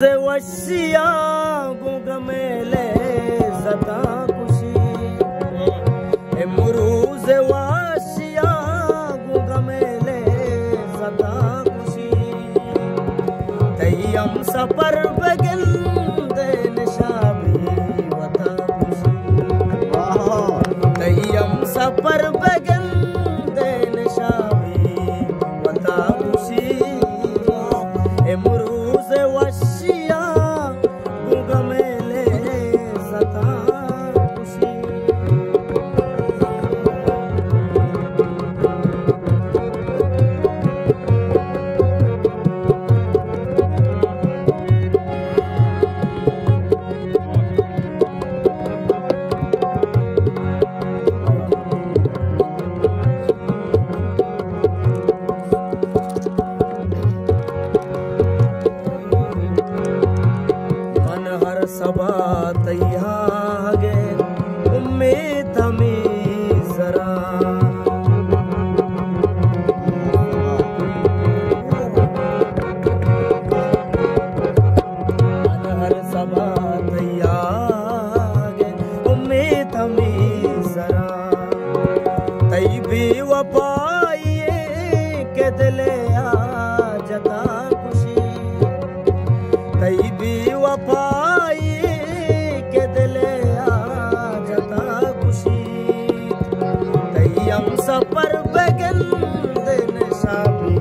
vsheyan ghume lazatan koshi Amroze vsheyan ghume lazatan koshi tayyam safar begin den shabi wata koshi tayyam safar begin den shabi wata koshi Amroze vsheyan ghume lazatan koshi सबा तैयार गे उम्मीद हमें जरा हर सबा तैयार गे उम्मीद हमें जरा तई भी वफाइए के दिले आ जता खुशी तई भी वफा सफर begin den shabi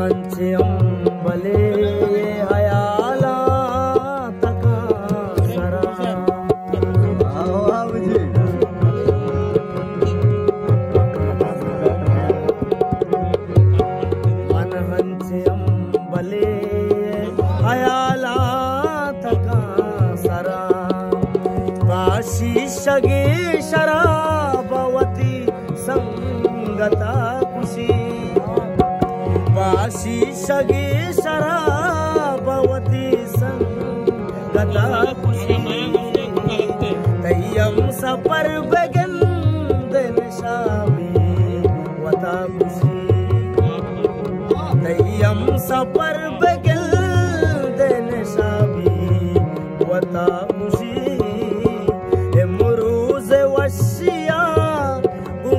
हंचे अम्बले हयाला तका सरा मन हंचे अम्बले हयाला तका सरा काशी शगे शराबवती संगता खुशी काशी शगे शराबवती संगता खुशी तय्यम सफर begin den shabi wata खुशी तय्यम सफर begin den shabi wata खुशी Amroze vsheyan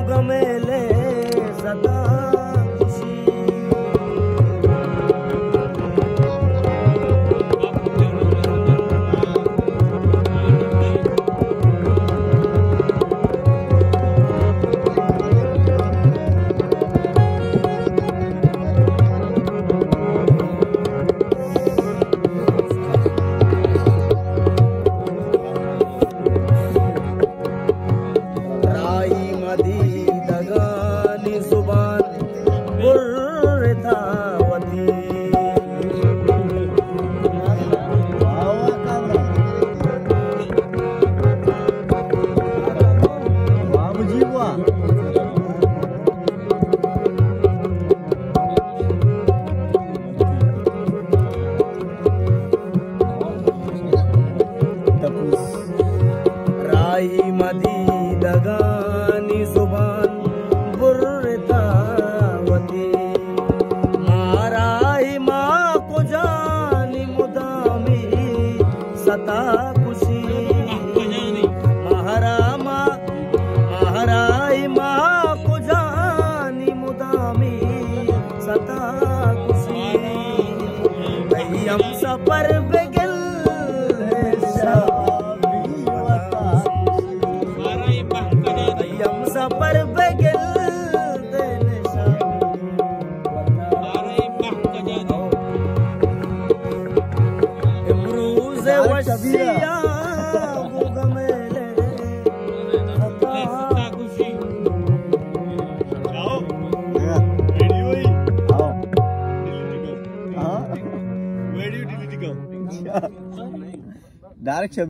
ghume lazatan मदी दगानी जुबान बुर्रतावती माराई माँ को जानी मुदामी सता खुशी महाराई माँ को जानी मुदामी सता खुशी हम सफर begin सफर begin den Amroze vsheyan ghume lazatan koshi video delete कर डायरेक्ट